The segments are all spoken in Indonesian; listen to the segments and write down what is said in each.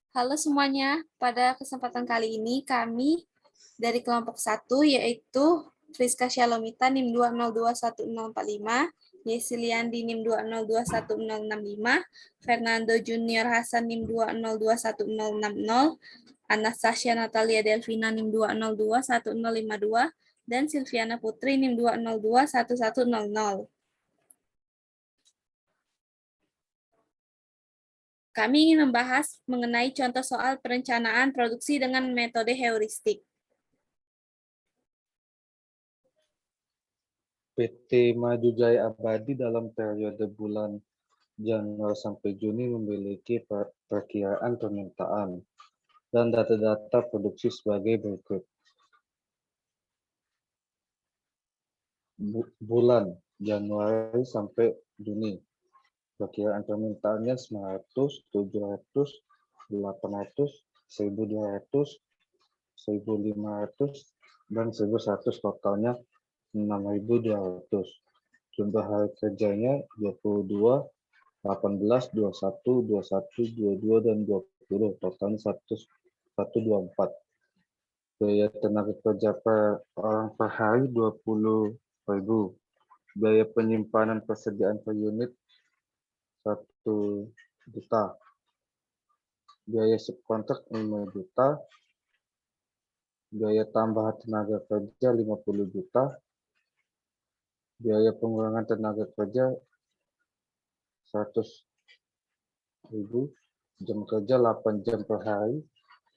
Halo semuanya, pada kesempatan kali ini kami dari kelompok 1 yaitu Friska Shalomita NIM 2021045, Yesiliandi NIM 2021065, Fernando Junior Hasan NIM 2021060, Anastasia Natalia Delvina NIM 2021052, dan Silviana Putri NIM 2021100. Kami ingin membahas mengenai contoh soal perencanaan produksi dengan metode heuristik. PT Maju Jaya Abadi dalam periode bulan Januari sampai Juni memiliki perkiraan permintaan dan data-data produksi sebagai berikut. Bulan Januari sampai Juni, perkiraan permintaannya 900, 700, 800, 1200, 1500, dan 1100, totalnya 6200. Jumlah hari kerjanya 22, 18, 21, 21, 22, dan 20, totalnya 124. Biaya tenaga kerja per orang per hari 20.000. Biaya penyimpanan persediaan per unit 1 juta. Biaya subkontrak 5 juta. Biaya tambahan tenaga kerja 50 juta. Biaya pengurangan tenaga kerja 100.000. Jam kerja 8 jam per hari.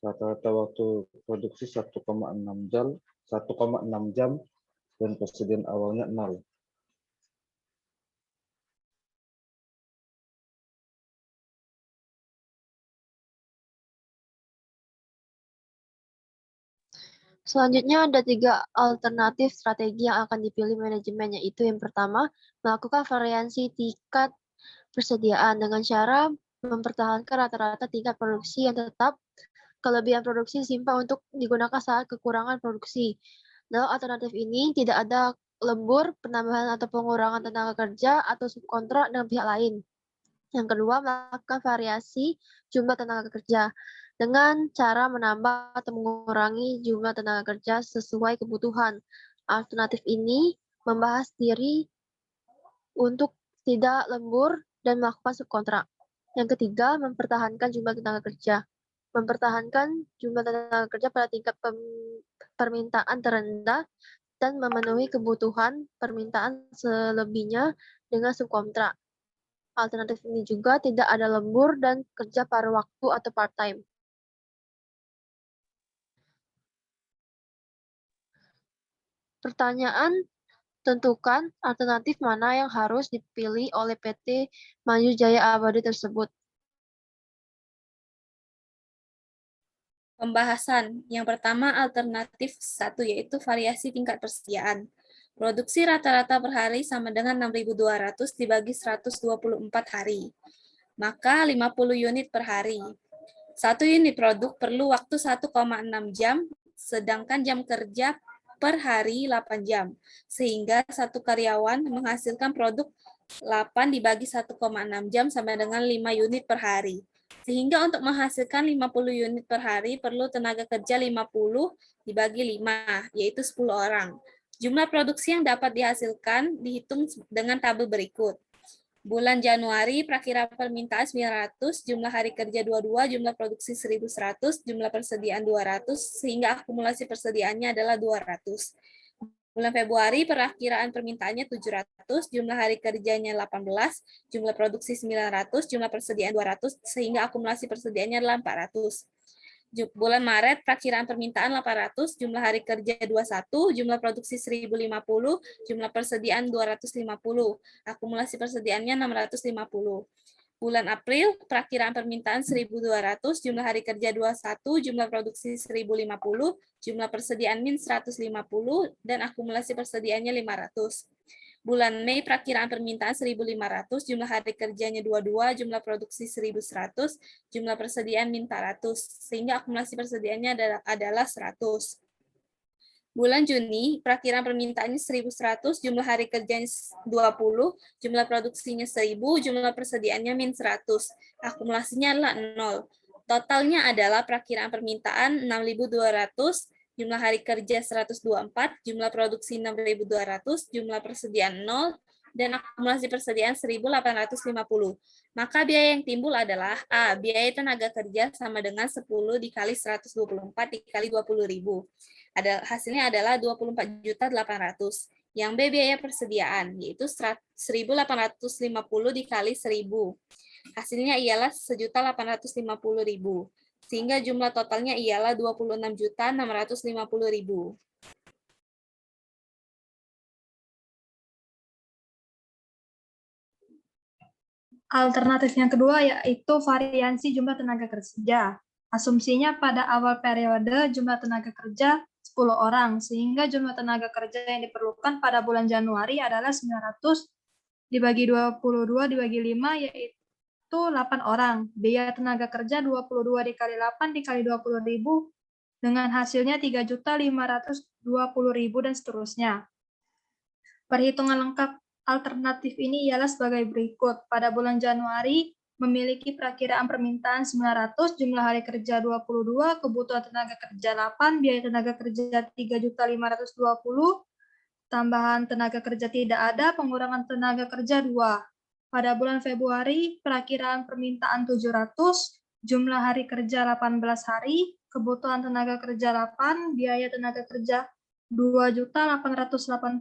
Rata-rata waktu produksi 1,6 jam, dan persediaan awalnya 0. Selanjutnya ada 3 alternatif strategi yang akan dipilih manajemen, yaitu yang pertama, melakukan variasi tingkat persediaan dengan cara mempertahankan rata-rata tingkat produksi yang tetap, kelebihan produksi simpan untuk digunakan saat kekurangan produksi. Dalam alternatif ini tidak ada lembur, penambahan atau pengurangan tenaga kerja atau subkontrak dengan pihak lain. Yang kedua, melakukan variasi jumlah tenaga kerja dengan cara menambah atau mengurangi jumlah tenaga kerja sesuai kebutuhan. Alternatif ini membahas diri untuk tidak lembur dan melakukan subkontrak. Yang ketiga, mempertahankan jumlah tenaga kerja. Mempertahankan jumlah tenaga kerja pada tingkat permintaan terendah dan memenuhi kebutuhan permintaan selebihnya dengan subkontrak. Alternatif ini juga tidak ada lembur dan kerja paruh waktu atau part-time. Pertanyaan, tentukan alternatif mana yang harus dipilih oleh PT Maju Jaya Abadi tersebut. Pembahasan. Yang pertama, alternatif 1, yaitu variasi tingkat persediaan. Produksi rata-rata per hari sama dengan 6.200 dibagi 124 hari. Maka 50 unit per hari. 1 unit produk perlu waktu 1,6 jam, sedangkan jam kerja per hari 8 jam. Sehingga satu karyawan menghasilkan produk 8 dibagi 1,6 jam sama dengan 5 unit per hari. Sehingga untuk menghasilkan 50 unit per hari perlu tenaga kerja 50 dibagi 5, yaitu 10 orang. Jumlah produksi yang dapat dihasilkan dihitung dengan tabel berikut. Bulan Januari, prakiraan permintaan 900, jumlah hari kerja 22, jumlah produksi 1.100, jumlah persediaan 200, sehingga akumulasi persediaannya adalah 200. Bulan Februari, perakiraan permintaannya 700, jumlah hari kerjanya 18, jumlah produksi 900, jumlah persediaan 200, sehingga akumulasi persediaannya adalah 400. Bulan Maret, perakiraan permintaan 800, jumlah hari kerja 21, jumlah produksi 1.050, jumlah persediaan 250, akumulasi persediaannya 650. Bulan April, perakiraan permintaan 1.200, jumlah hari kerja 21, jumlah produksi 1.050, jumlah persediaan min 150, dan akumulasi persediaannya 500. Bulan Mei, perakiraan permintaan 1.500, jumlah hari kerjanya 22, jumlah produksi 1.100, jumlah persediaan min 400, sehingga akumulasi persediaannya adalah 100. Bulan Juni, perakiraan permintaannya 1.100, jumlah hari kerjanya 20, jumlah produksinya 1.000, jumlah persediaannya min 100, akumulasinya adalah 0. Totalnya adalah perakiraan permintaan 6.200, jumlah hari kerja 124, jumlah produksi 6.200, jumlah persediaan 0, dan akumulasi persediaan 1.850. Maka biaya yang timbul adalah A. Biaya tenaga kerja sama dengan 10 dikali 124 dikali 20.000. Hasilnya adalah 24.800. Yang B. Biaya persediaan, yaitu 1.850 dikali 1.000. Hasilnya ialah 1.850.000. Sehingga jumlah totalnya ialah 26.650.000. Alternatif yang kedua yaitu variansi jumlah tenaga kerja. Asumsinya pada awal periode jumlah tenaga kerja 10 orang, sehingga jumlah tenaga kerja yang diperlukan pada bulan Januari adalah 900 dibagi 22 dibagi 5, yaitu 8 orang. Biaya tenaga kerja 22 dikali 8 dikali 20.000, dengan hasilnya 3.520.000 dan seterusnya. Perhitungan lengkap alternatif ini ialah sebagai berikut. Pada bulan Januari, memiliki perakiraan permintaan 900, jumlah hari kerja 22, kebutuhan tenaga kerja 8, biaya tenaga kerja 3.520, tambahan tenaga kerja tidak ada, pengurangan tenaga kerja 2. Pada bulan Februari, perakiraan permintaan 700, jumlah hari kerja 18 hari, kebutuhan tenaga kerja 8, biaya tenaga kerja 2.880.000,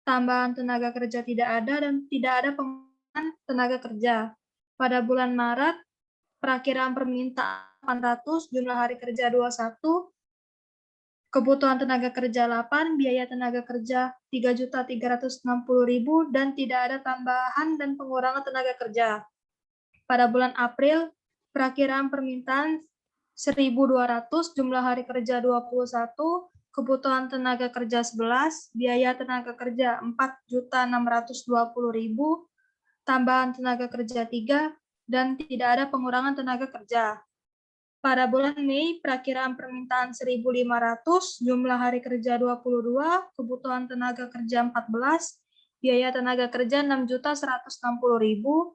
tambahan tenaga kerja tidak ada, dan tidak ada pengurangan tenaga kerja. Pada bulan Maret, perakiraan permintaan 800, jumlah hari kerja 21, kebutuhan tenaga kerja 8, biaya tenaga kerja 3.360.000, dan tidak ada tambahan dan pengurangan tenaga kerja. Pada bulan April, perakiraan permintaan 1.200, jumlah hari kerja 21, kebutuhan tenaga kerja 11, biaya tenaga kerja 4.620.000, tambahan tenaga kerja 3, dan tidak ada pengurangan tenaga kerja. Pada bulan Mei, perakiraan permintaan 1.500, jumlah hari kerja 22, kebutuhan tenaga kerja 14, biaya tenaga kerja 6.160.000,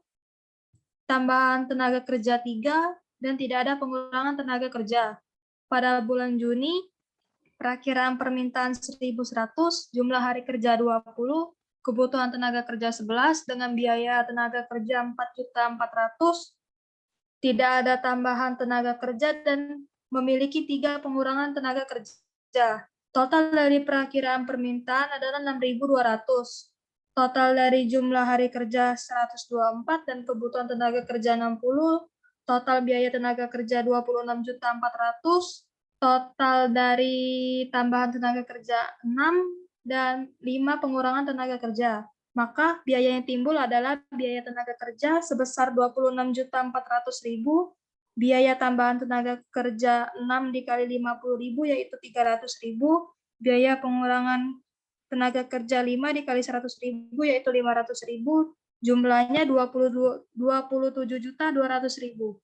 tambahan tenaga kerja 3, dan tidak ada pengurangan tenaga kerja. Pada bulan Juni, perakiraan permintaan 1.100, jumlah hari kerja 20, kebutuhan tenaga kerja 11, dengan biaya tenaga kerja 4.400.000, tidak ada tambahan tenaga kerja, dan memiliki 3 pengurangan tenaga kerja. Total dari perakiraan permintaan adalah 6.200. Total dari jumlah hari kerja 124 dan kebutuhan tenaga kerja 60, total biaya tenaga kerja 26.400.000, total dari tambahan tenaga kerja 6, dan 5 pengurangan tenaga kerja. Maka biaya yang timbul adalah biaya tenaga kerja sebesar 26.400.000, biaya tambahan tenaga kerja 6 dikali 50.000 yaitu 300.000, biaya pengurangan tenaga kerja 5 dikali 100.000 yaitu 500.000, jumlahnya 27.200.000.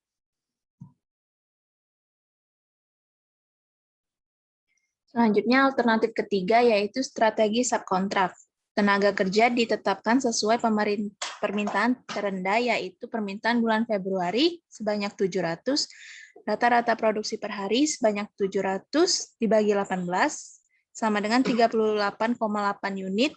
Selanjutnya, alternatif ketiga yaitu strategi subkontrak. Tenaga kerja ditetapkan sesuai permintaan terendah, yaitu permintaan bulan Februari sebanyak 700, rata-rata produksi per hari sebanyak 700 dibagi 18, sama dengan 38,8 unit,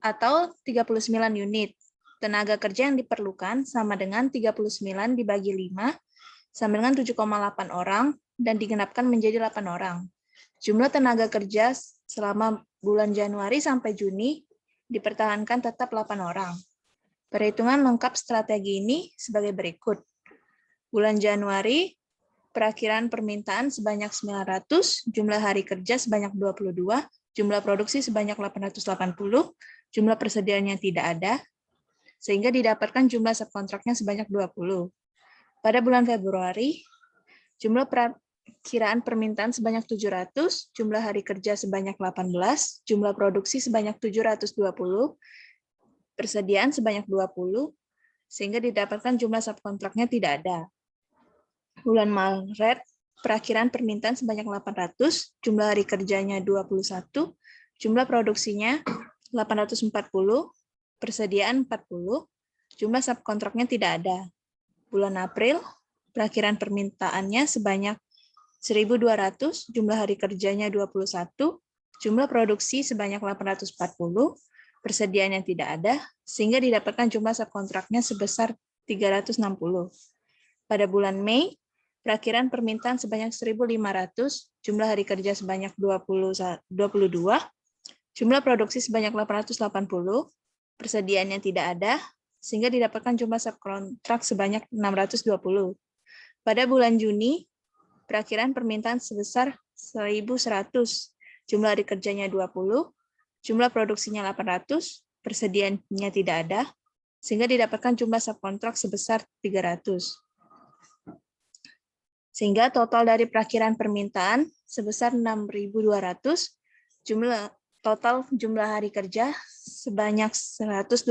atau 39 unit. Tenaga kerja yang diperlukan sama dengan 39 dibagi 5, sama dengan 7,8 orang, dan digenapkan menjadi 8 orang. Jumlah tenaga kerja selama bulan Januari sampai Juni dipertahankan tetap 8 orang. Perhitungan lengkap strategi ini sebagai berikut. Bulan Januari, perakiraan permintaan sebanyak 900, jumlah hari kerja sebanyak 22, jumlah produksi sebanyak 880, jumlah persediaannya tidak ada, sehingga didapatkan jumlah subkontraknya sebanyak 20. Pada bulan Februari, jumlah perkiraan permintaan sebanyak 700, jumlah hari kerja sebanyak 18, jumlah produksi sebanyak 720, persediaan sebanyak 20, sehingga didapatkan jumlah subkontraknya tidak ada. Bulan Maret, perakiraan permintaan sebanyak 800, jumlah hari kerjanya 21, jumlah produksinya 840, persediaan 40, jumlah subkontraknya tidak ada. bulan April, perakhiran permintaannya sebanyak 1.200, jumlah hari kerjanya 21, jumlah produksi sebanyak 840, persediaan yang tidak ada, sehingga didapatkan jumlah subkontraknya sebesar 360. Pada bulan Mei, perakhiran permintaan sebanyak 1.500, jumlah hari kerja sebanyak 22, jumlah produksi sebanyak 880, persediaan yang tidak ada, sehingga didapatkan jumlah subkontrak sebanyak 620. Pada bulan Juni, perakhiran permintaan sebesar 1.100, jumlah hari kerjanya 20, jumlah produksinya 800, persediaannya tidak ada, sehingga didapatkan jumlah subkontrak sebesar 300. Sehingga total dari perakhiran permintaan sebesar 6.200, total jumlah hari kerja sebanyak 124,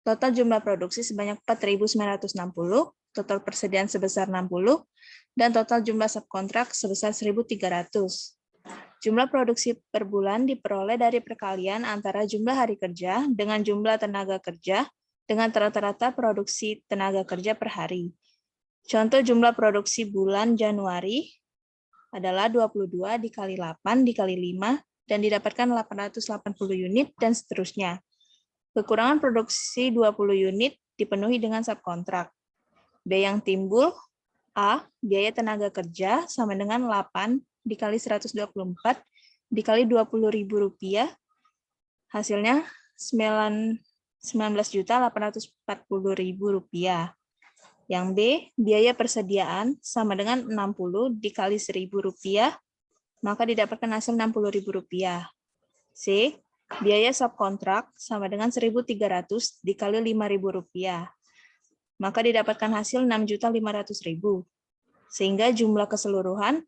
total jumlah produksi sebanyak 4.960, total persediaan sebesar 60, dan total jumlah subkontrak sebesar 1.300. Jumlah produksi per bulan diperoleh dari perkalian antara jumlah hari kerja dengan jumlah tenaga kerja dengan rata-rata produksi tenaga kerja per hari. Contoh jumlah produksi bulan Januari adalah 22 dikali 8 dikali 5 dan didapatkan 880 unit dan seterusnya. Kekurangan produksi 20 unit dipenuhi dengan subkontrak. B yang timbul, A, biaya tenaga kerja sama dengan 8 dikali 124 dikali Rp20.000, hasilnya Rp19.840.000. Yang B, biaya persediaan sama dengan 60 dikali Rp1.000, maka didapatkan hasil Rp60.000. C, biaya subkontrak sama dengan 1.300 dikali Rp5.000, maka didapatkan hasil Rp6.500.000. Sehingga jumlah keseluruhan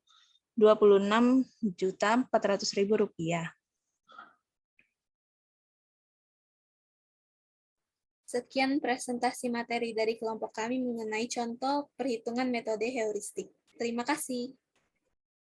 Rp26.400.000. Sekian presentasi materi dari kelompok kami mengenai contoh perhitungan metode heuristik. Terima kasih.